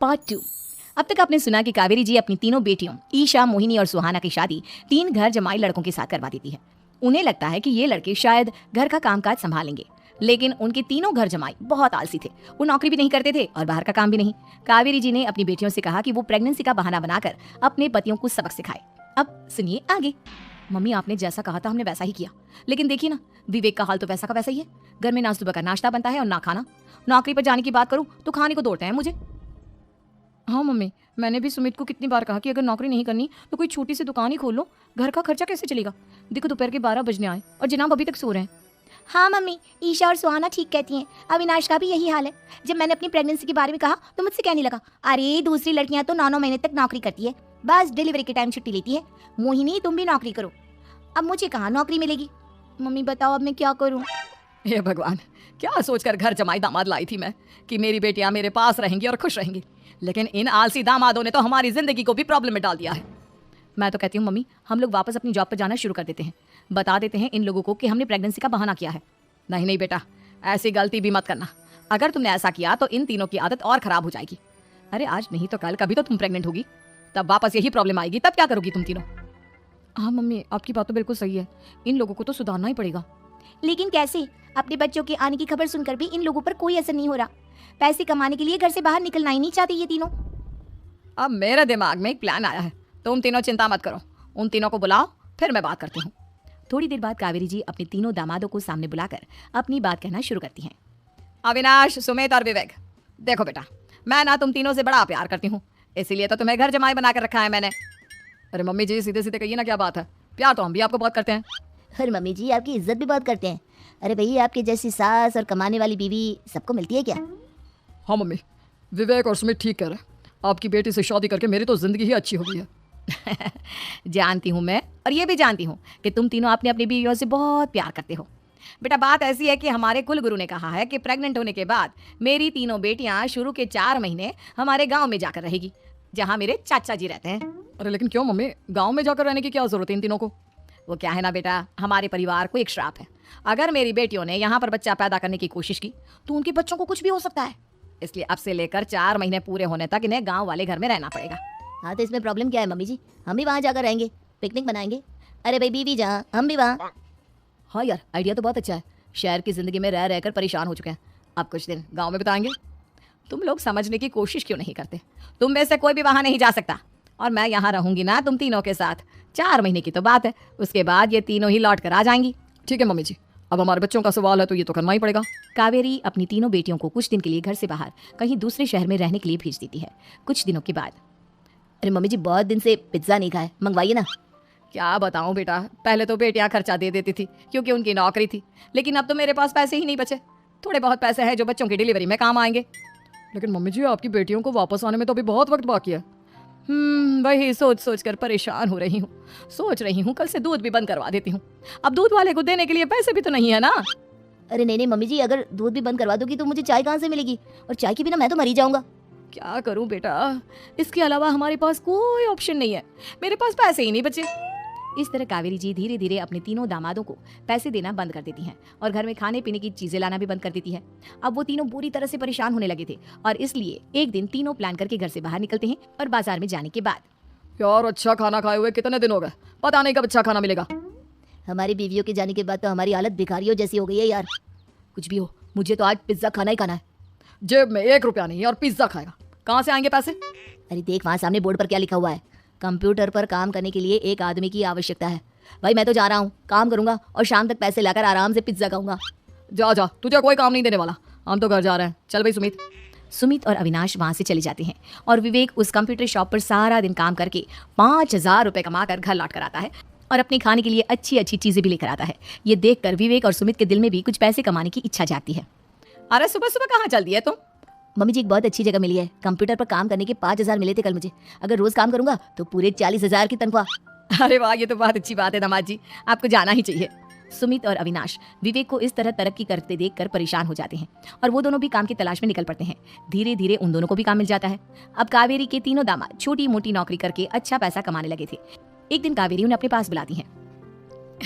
Part 2। अब तक आपने सुना कि कावेरी जी अपनी तीनों बेटियों ईशा, मोहिनी और सुहाना की शादी 3 घर जमाई लड़कों के साथ करवा देती है। उन्हें लगता है कि ये लड़के शायद घर का कामकाज संभालेंगे, लेकिन उनके तीनों घर जमाई बहुत आलसी थे। वो नौकरी भी नहीं करते थे और बाहर का काम भी नहीं। कावेरी जी ने अपनी बेटियों से कहा कि वो प्रेगनेंसी का बहाना बनाकर अपने पतियों को सबक सिखाए। अब सुनिए आगे। मम्मी, आपने जैसा कहा था हमने वैसा ही किया, लेकिन देखिए ना, विवेक का हाल तो वैसा का वैसा ही है। घर में ना सुबह का नाश्ता बनता है और ना खाना। नौकरी पर जाने की बात करूं तो खाने को दौड़ते हैं मुझे। हाँ मम्मी, मैंने भी सुमित को कितनी बार कहा कि अगर नौकरी नहीं करनी तो कोई छोटी सी दुकान ही खोल लो, घर का खर्चा कैसे चलेगा। देखो दोपहर के 12 बजने आए और जनाब अभी तक सो रहे हैं। हाँ मम्मी, ईशा और सुहाना ठीक कहती हैं। अविनाश का भी यही हाल है। जब मैंने अपनी प्रेगनेंसी के बारे में कहा तो मुझसे कहने लगा, अरे दूसरी लड़कियां तो 9 महीने तक नौकरी करती है, बस डिलीवरी के टाइम छुट्टी लेती है। मोहिनी, तुम भी नौकरी करो। अब मुझे कहाँ नौकरी मिलेगी। मम्मी बताओ अब मैं क्या करूँ। हे भगवान, क्या सोचकर घर जमाई दामाद लाई थी मैं कि मेरी बेटियां मेरे पास रहेंगी और खुश रहेंगी, लेकिन इन आलसी दामादों ने तो हमारी जिंदगी को भी प्रॉब्लम में डाल दिया है। मैं तो कहती हूँ मम्मी, हम लोग वापस अपनी जॉब पर जाना शुरू कर देते हैं। बता देते हैं इन लोगों को कि हमने प्रेगनेंसी का बहाना किया है। नहीं नहीं बेटा, ऐसी गलती भी मत करना। अगर तुमने ऐसा किया तो इन तीनों की आदत और खराब हो जाएगी। अरे आज नहीं तो कल कभी तो तुम प्रेग्नेंट होगी, तब वापस यही प्रॉब्लम आएगी। तब क्या करोगी तुम तीनों। हाँ मम्मी, आपकी बात तो बिल्कुल सही है। इन लोगों को तो सुधारना ही पड़ेगा। लेकिन कैसे? अपने बच्चों के आने की खबर सुनकर भी इन लोगों पर कोई असर नहीं हो रहा। पैसे कमाने के लिए घर से बाहर निकलना ही नहीं चाहते ये तीनों। अब मेरे दिमाग में एक प्लान आया है। तुम तीनों चिंता मत करो, उन तीनों को बुलाओ, फिर मैं बात करती हूँ। थोड़ी देर बाद कावेरी जी अपने तीनों दामादों को सामने बुलाकर अपनी बात कहना शुरू करती हैं। अविनाश, सुमित और विवेक, देखो बेटा, मैं ना तुम तीनों से बड़ा प्यार करती हूँ, इसीलिए तो तुम्हें घर जमाई बना कर रखा है मैंने। अरे मम्मी जी, सीधे सीधे कहिए ना, क्या बात है। प्यार तो हम भी आपको बहुत करते हैं। अरे मम्मी जी, आपकी इज्जत भी बहुत करते हैं। अरे भैया, आपके जैसी सास और कमाने वाली बीवी सबको मिलती है क्या? हाँ मम्मी, विवेक और सुमित ठीक कह रहे हैं। आपकी बेटी से शादी करके मेरी तो जिंदगी ही अच्छी हो गई है। जानती हूँ मैं, और ये भी जानती हूँ कि तुम तीनों अपनी अपनी बीवियों से बहुत प्यार करते हो। बेटा, बात ऐसी है कि हमारे कुल गुरु ने कहा है कि प्रेग्नेंट होने के बाद मेरी तीनों बेटियां शुरू के 4 महीने हमारे गांव में जाकर रहेगी, जहां मेरे चाचा जी रहते हैं। अरे लेकिन क्यों मम्मी, गांव में जाकर रहने की क्या जरूरत है इन तीनों को? वो क्या है ना बेटा, हमारे परिवार को एक श्राप है। अगर मेरी बेटियों ने यहाँ पर बच्चा पैदा करने की कोशिश की तो उनके बच्चों को कुछ भी हो सकता है। इसलिए अब से लेकर 4 महीने पूरे होने तक इन्हें गाँव वाले घर में रहना पड़ेगा। हाँ तो इसमें प्रॉब्लम क्या है मम्मी जी? हम भी वहाँ जाकर रहेंगे, पिकनिक बनाएंगे। अरे भाई, बीवी जहाँ, हम भी वहाँ। हाँ यार, आइडिया तो बहुत अच्छा है। शहर की जिंदगी में रह रहकर परेशान हो चुके हैं, अब कुछ दिन गांव में बिताएंगे। तुम लोग समझने की कोशिश क्यों नहीं करते? तुम में से कोई भी वहां नहीं जा सकता, और मैं यहाँ रहूंगी ना तुम तीनों के साथ। 4 महीने की तो बात है, उसके बाद ये तीनों ही लौट कर आ जाएंगी। ठीक है मम्मी जी, अब हमारे बच्चों का सवाल है तो ये तो करना ही पड़ेगा। कावेरी अपनी तीनों बेटियों को कुछ दिन के लिए घर से बाहर कहीं दूसरे शहर में रहने के लिए भेज देती है। कुछ दिनों के बाद, अरे मम्मी जी, बहुत दिन से पिज्ज़ा नहीं खाए, मंगवाइए ना। क्या बताऊं बेटा, पहले तो बेटियां खर्चा दे देती थी क्योंकि उनकी नौकरी थी, लेकिन अब तो मेरे पास पैसे ही नहीं बचे। थोड़े बहुत पैसे हैं जो बच्चों की डिलीवरी में काम आएंगे। लेकिन मम्मी जी, आपकी बेटियों को वापस आने में तो अभी बहुत वक्त बाकी है। वही सोच सोच कर परेशान हो रही हूँ। सोच रही हूँ कल से दूध भी बंद करवा देती हूँ। अब दूध वाले को देने के लिए पैसे भी तो नहीं है ना। अरे नहीं नहीं मम्मी जी, अगर दूध भी बंद करवा दोगी तो मुझे चाय कहाँ से मिलेगी? और चाय के बिना मैं तो मर ही जाऊंगा। क्या करूं बेटा, इसके अलावा हमारे पास कोई ऑप्शन नहीं है। मेरे पास पैसे ही नहीं बचे। इस तरह कावेरी जी धीरे धीरे अपने तीनों दामादों को पैसे देना बंद कर देती हैं और घर में खाने पीने की चीजें लाना भी बंद कर देती है। अब वो तीनों बुरी तरह से परेशान होने लगे थे, और इसलिए एक दिन तीनों प्लान करके घर से बाहर निकलते हैं। और बाजार में जाने के बाद, यार अच्छा खाना खाए हुए कितने दिन हो गए, पता नहीं कब अच्छा खाना मिलेगा। हमारी बीवियों के जाने के बाद तो हमारी हालत भिखारियों जैसी हो गई है यार। कुछ भी हो, मुझे तो आज पिज्जा खाना ही खाना है। जेब में 1 रुपया नहीं है और पिज्जा खाएगा, कहाँ से आएंगे पैसे? अरे देख, वहाँ सामने बोर्ड पर क्या लिखा हुआ है, कंप्यूटर पर काम करने के लिए एक आदमी की आवश्यकता है। भाई मैं तो जा रहा हूँ, काम करूंगा और शाम तक पैसे लाकर आराम से पिज्जा खाऊंगा। जा जा, तुझे कोई काम नहीं देने वाला, हम तो घर जा रहे हैं। चल भाई सुमित। सुमित और अविनाश वहां से चले जाते हैं और विवेक उस कंप्यूटर शॉप पर सारा दिन काम करके 5000 रुपए कमाकर घर लौट कर आता है और अपने खाने के लिए अच्छी अच्छी चीजें भी लेकर आता है। ये देखकर विवेक और सुमित के दिल में भी कुछ पैसे कमाने की इच्छा जाती है। अरे सुबह सुबह कहाँ चल दी है तुम? मम्मी जी, एक बहुत अच्छी जगह मिली है। कंप्यूटर पर काम करने के 5000 मिले थे कल मुझे। अगर रोज काम करूंगा तो पूरे 40,000 की तनख्वाह। अरे वाह, ये तो बहुत अच्छी बात है दामाद जी, आपको जाना ही चाहिए। सुमित और अविनाश विवेक को इस तरह तरक्की करते देखकर परेशान हो जाते हैं और वो दोनों भी काम की तलाश में निकल पड़ते हैं। धीरे धीरे उन दोनों को भी काम मिल जाता है। अब कावेरी के तीनों दामाद छोटी मोटी नौकरी करके अच्छा पैसा कमाने लगे थे। एक दिन कावेरी उन्हें अपने पास बुलाती है।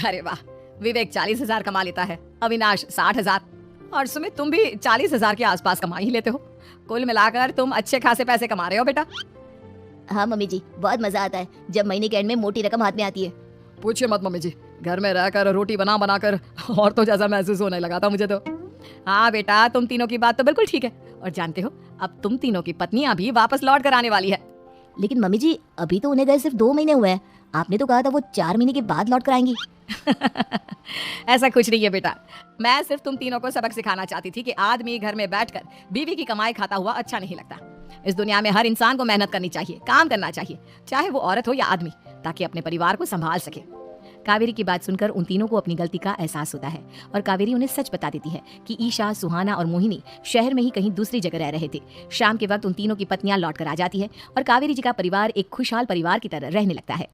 अरे वाह, विवेक 40,000 कमा लेता है, अविनाश 60,000। और सुमित तुम भी 40,000 के आसपास कमा ही लेते हो। कुल मिलाकर तुम अच्छे खासे पैसे कमा रहे हो बेटा। हाँ मम्मी जी, बहुत मजा आता है जब महीने के एंड में मोटी रकम हाथ में आती है। पूछिए मत मम्मी जी, घर में रहकर रोटी बना बना कर और तो जैसा महसूस होने लगा था मुझे तो। हाँ बेटा, तुम तीनों की बात तो बिल्कुल ठीक है। और जानते हो, अब तुम तीनों की पत्नियां भी वापस लौट कर आने वाली है। लेकिन मम्मी जी, अभी तो उन्हें गए सिर्फ 2 महीने हुए हैं। आपने तो कहा था वो 4 महीने के बाद लौट कर आएंगी। ऐसा कुछ नहीं है बेटा, मैं सिर्फ तुम तीनों को सबक सिखाना चाहती थी कि आदमी घर में बैठकर बीवी की कमाई खाता हुआ अच्छा नहीं लगता। इस दुनिया में हर इंसान को मेहनत करनी चाहिए, काम करना चाहिए, चाहे वो औरत हो या आदमी, ताकि अपने परिवार को संभाल सके। कावेरी की बात सुनकर उन तीनों को अपनी गलती का एहसास होता है और कावेरी उन्हें सच बता देती है कि ईशा, सुहाना और मोहिनी शहर में ही कहीं दूसरी जगह रह रहे थे। शाम के वक्त उन तीनों की पत्नियां लौट कर आ जाती है और कावेरी जी का परिवार एक खुशहाल परिवार की तरह रहने लगता है।